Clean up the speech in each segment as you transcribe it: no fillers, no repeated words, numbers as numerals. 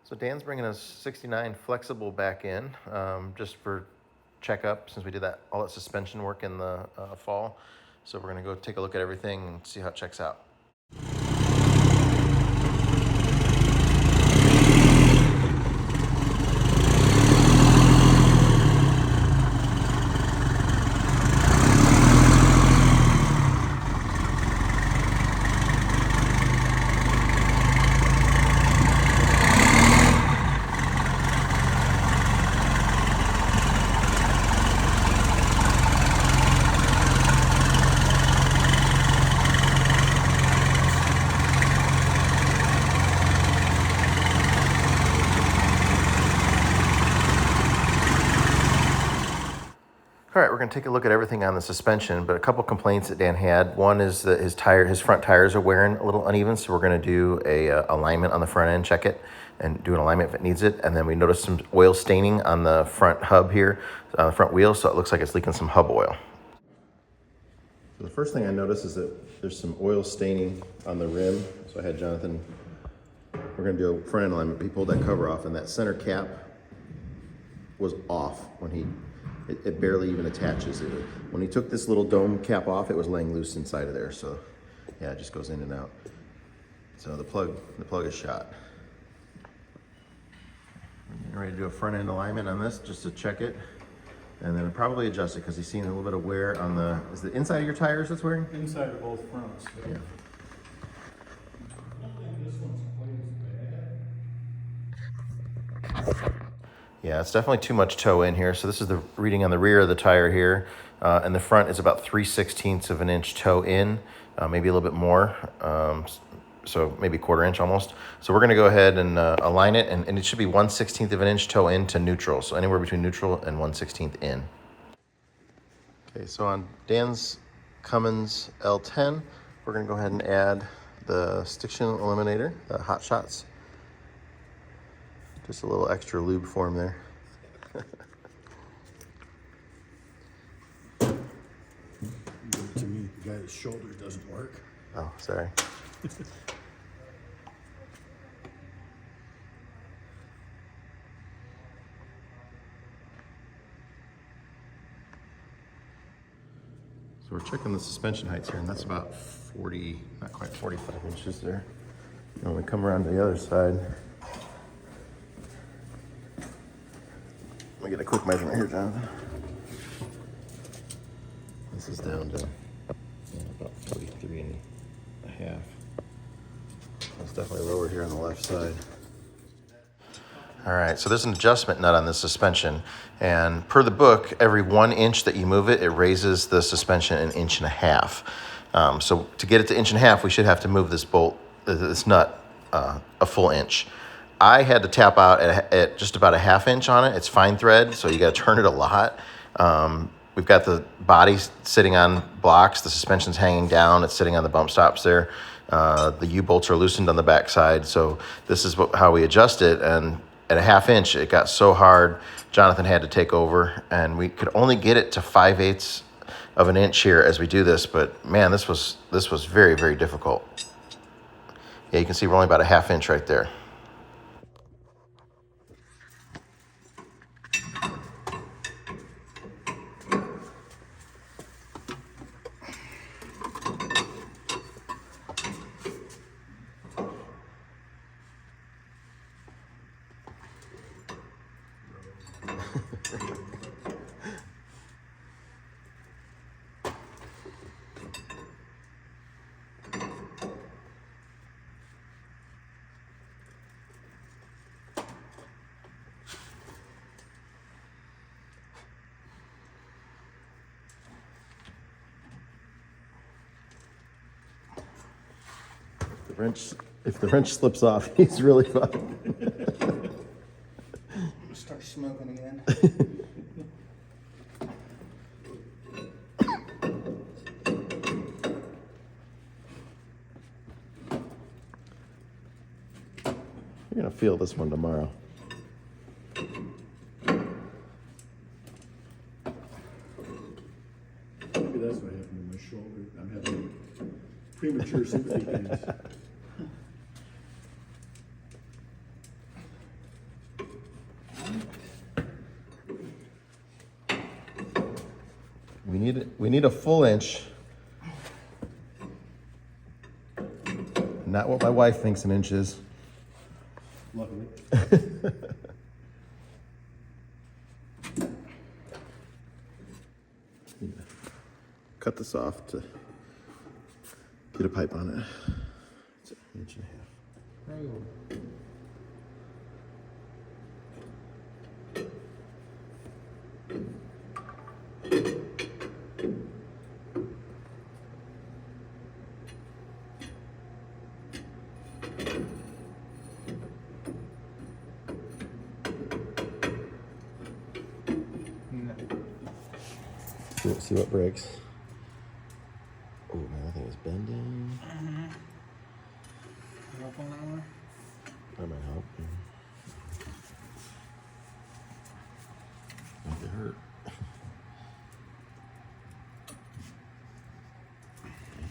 So Dan's bringing us 69 Flxible back in, just for checkup, since we did all that suspension work in the fall. So we're gonna go take a look at everything and see how it checks out. All right, we're going to take a look at everything on the suspension, but a couple complaints that Dan had. One is that his front tires are wearing a little uneven, so we're going to do a alignment on the front end, check it, and do an alignment if it needs it. And then we noticed some oil staining on the front hub here, on the front wheel, so it looks like it's leaking some hub oil. So the first thing I noticed is that there's some oil staining on the rim. So I had Jonathan, we're going to do a front end alignment. He pulled that cover off, and that center cap was off when it barely even attaches. When he took this little dome cap off, it was laying loose inside of there. So yeah, it just goes in and out. So the plug is shot. I'm ready to do a front end alignment on this just to check it. And then probably adjust it because he's seeing a little bit of wear on is the inside of your tires that's wearing? Inside of both fronts. Yeah. Yeah, it's definitely too much toe in here. So this is the reading on the rear of the tire here. And the front is about 3/16 of an inch toe in, maybe a little bit more. So maybe 1/4 inch almost. So we're gonna go ahead and align it, and it should be 1/16 of an inch toe in to neutral. So anywhere between neutral and 1/16 in. Okay, so on Dan's Cummins L10, we're gonna go ahead and add the stiction eliminator, the Hot Shots. Just a little extra lube for him there. To me, the guy's shoulder doesn't work. Oh, sorry. So we're checking the suspension heights here, and that's about 40, not quite 45 inches there. And when we come around to the other side, let me get a quick measurement here, Jonathan. This is down to about 43 and a half. It's definitely lower here on the left side. All right, so there's an adjustment nut on the suspension, and per the book, every 1 inch that you move it, it raises the suspension 1.5 inches. So to get it to 1.5 inches, we should have to move this nut a full inch. I had to tap out at just about 1/2 inch on it. It's fine thread, so you got to turn it a lot. We've got the body sitting on blocks, the suspension's hanging down, it's sitting on the bump stops there. The U-bolts are loosened on the back side, so this is how we adjust it. And at 1/2 inch, it got so hard, Jonathan had to take over, and we could only get it to 5/8 of an inch here as we do this. But man, this was very, very difficult. Yeah, you can see we're only about 1/2 inch right there. If the wrench slips off, he's really fucked. Start smoking again. You're gonna feel this one tomorrow. Maybe that's what happened to my shoulder. I'm having premature sympathy pains. We need a full inch. Not what my wife thinks an inch is. Luckily. Cut this off to get a pipe on it. It's an inch and a half. See what breaks. Oh man, that thing is bending. Help on that one? That might help. Make it hurt.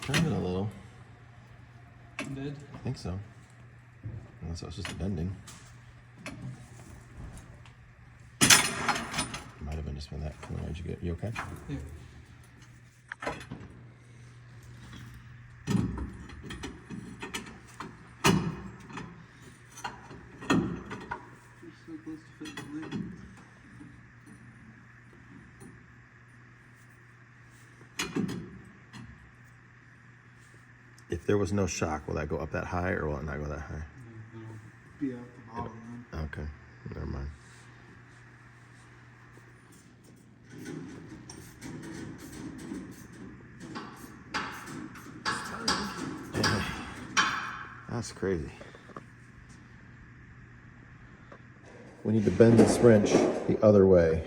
Turned it a little. Did? I think so. Unless that was just bending. Might have been just been that. Why'd you get? You okay? Yeah. So close to fit the lid. If there was no shock, will that go up that high or will it not go that high? It'll be out the bottom then. Okay, never mind. That's crazy. We need to bend this wrench the other way.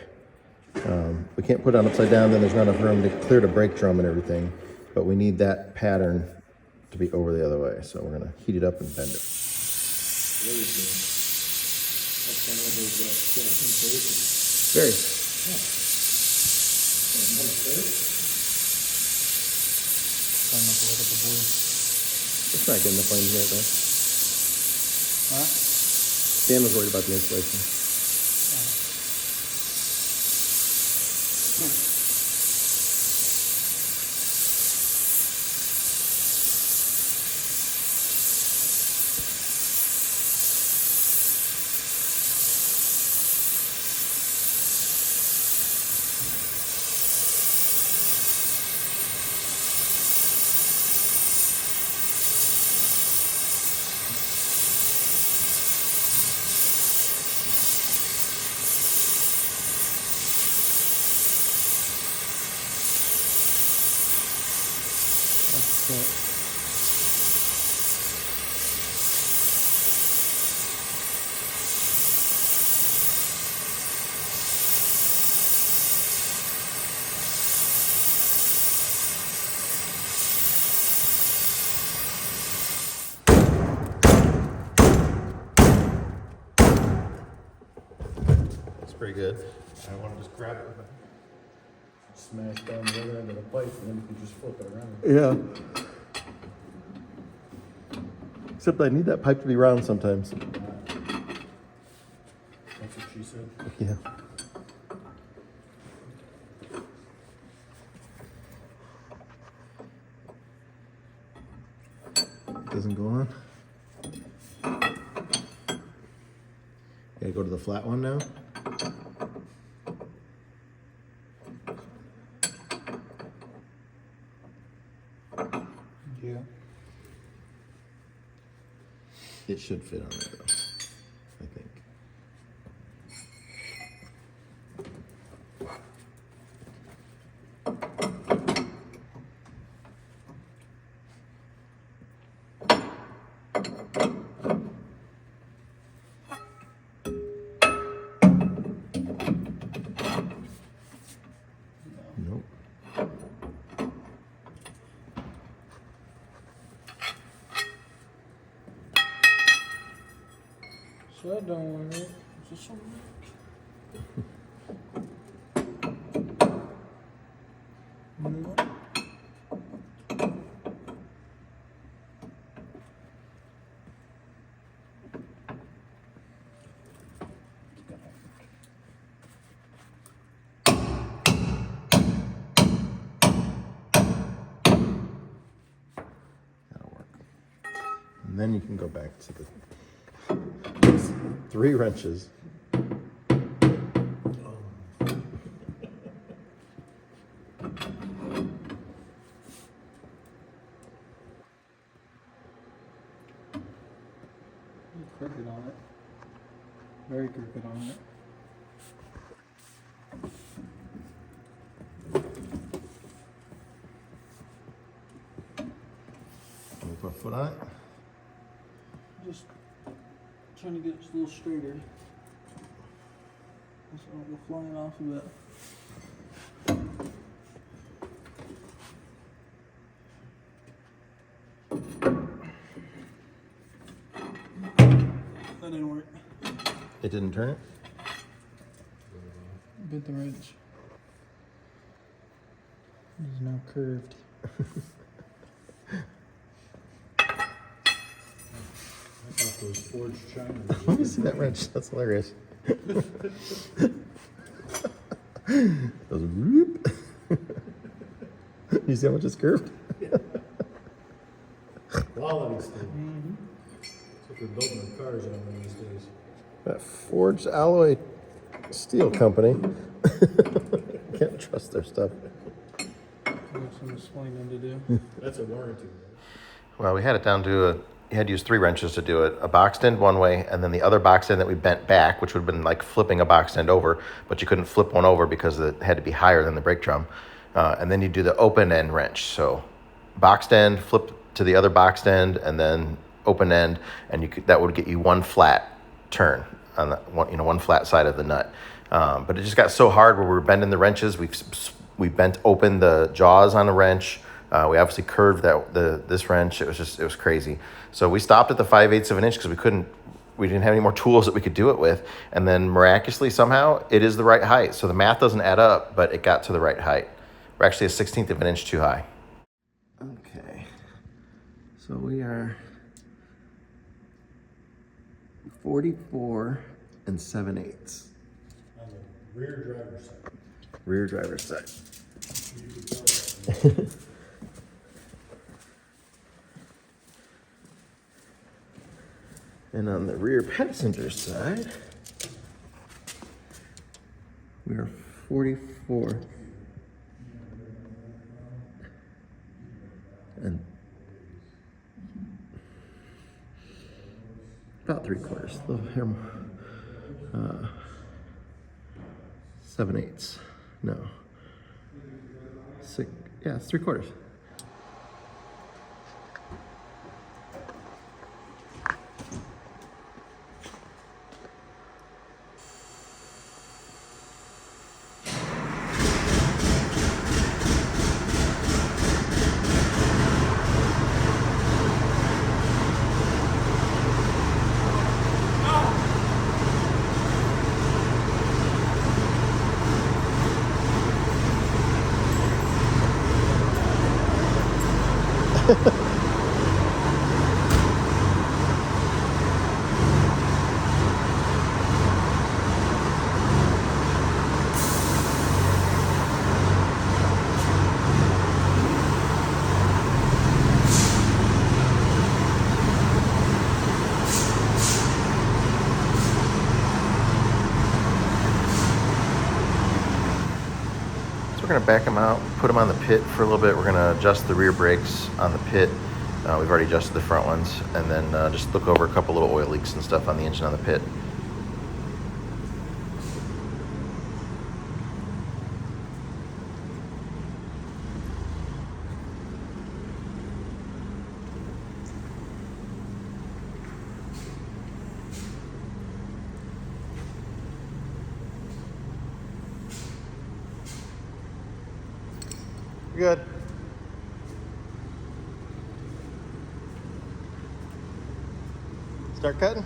We can't put it on upside down, then there's not enough room to clear the brake drum and everything. But we need that pattern to be over the other way. So we're gonna heat it up and bend it. Very. Trying not to look at the blue. It's not getting the flame here though. Huh? Dan was worried about the insulation. That's it. It's pretty good. I want to just grab it. Smash down the other end of the pipe and then you can just flip it around. Yeah. Except I need that pipe to be round sometimes. That's what she said. Yeah. Doesn't go on. Gotta go to the flat one now. Yeah. It should fit on there though, I think. Nope. So that don't work. Is this something? No. And then you can go back to the 3 wrenches. Crooked on it. Very crooked on it. Can we put a foot on it? Just trying to get it a little straighter. So I don't go flying off of it. That didn't work. It didn't turn it? Bent the wrench. It is now curved. I thought those forged china. Let me see that wrench. That's hilarious. Those whoop. You see how much it's curved? Quality stuff. That's what they're building their cars on these days. That forged alloy steel company. Can't trust their stuff. I have some explaining to do. That's a warranty. Well, we had it down to you had to use 3 wrenches to do it. A boxed end one way, and then the other boxed end that we bent back, which would have been like flipping a boxed end over, but you couldn't flip one over because it had to be higher than the brake drum. And then you do the open end wrench. So boxed end, flip to the other boxed end, and then open end, and that would get you one flat turn on the one flat side of the nut. But it just got so hard where we were bending the wrenches. We bent open the jaws on the wrench. We obviously curved this wrench. It was crazy. So we stopped at the 5/8 of an inch because we didn't have any more tools that we could do it with. And then miraculously somehow it is the right height. So the math doesn't add up, but it got to the right height. We're actually a 1/16 of an inch too high. Okay. So we are 44 7/8. On the rear driver's side. Rear driver's side. You can tell that. And on the rear passenger side, we are 44 and about 3/4, a little hair more. 7/8. No. 6. Yeah, it's 3/4. We're going to back them out, put them on the pit for a little bit. We're going to adjust the rear brakes on the pit. We've already adjusted the front ones, and then just look over a couple little oil leaks and stuff on the engine on the pit. Good. Start cutting.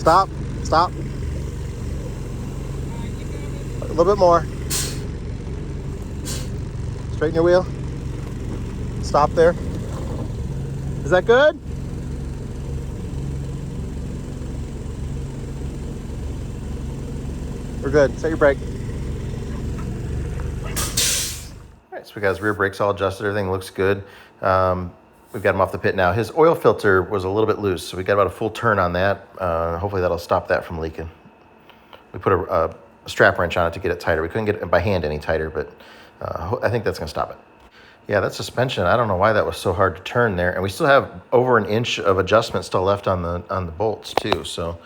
Stop. Stop. A little bit more. Straighten your wheel. Stop there. Is that good? We're good. Set your brake. All right, so we got his rear brakes all adjusted. Everything looks good. We've got him off the pit now. His oil filter was a little bit loose, so we got about a full turn on that. Hopefully that'll stop that from leaking. We put a strap wrench on it to get it tighter. We couldn't get it by hand any tighter, but I think that's going to stop it. Yeah, that suspension, I don't know why that was so hard to turn there. And we still have over an inch of adjustment still left on the bolts too. So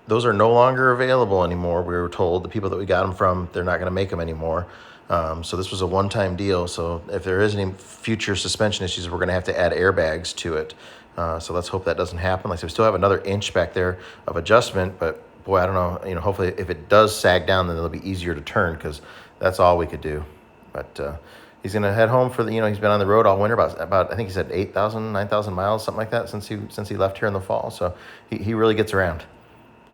those are no longer available anymore. We were told, the people that we got them from, they're not going to make them anymore. So this was a one-time deal. So if there is any future suspension issues, we're going to have to add airbags to it. So let's hope that doesn't happen. Like I said, we still have another inch back there of adjustment, but boy, I don't know, hopefully if it does sag down, then it'll be easier to turn, because that's all we could do. But he's going to head home for he's been on the road all winter, about I think he said 8,000, 9,000 miles, something like that, since he left here in the fall. So he really gets around.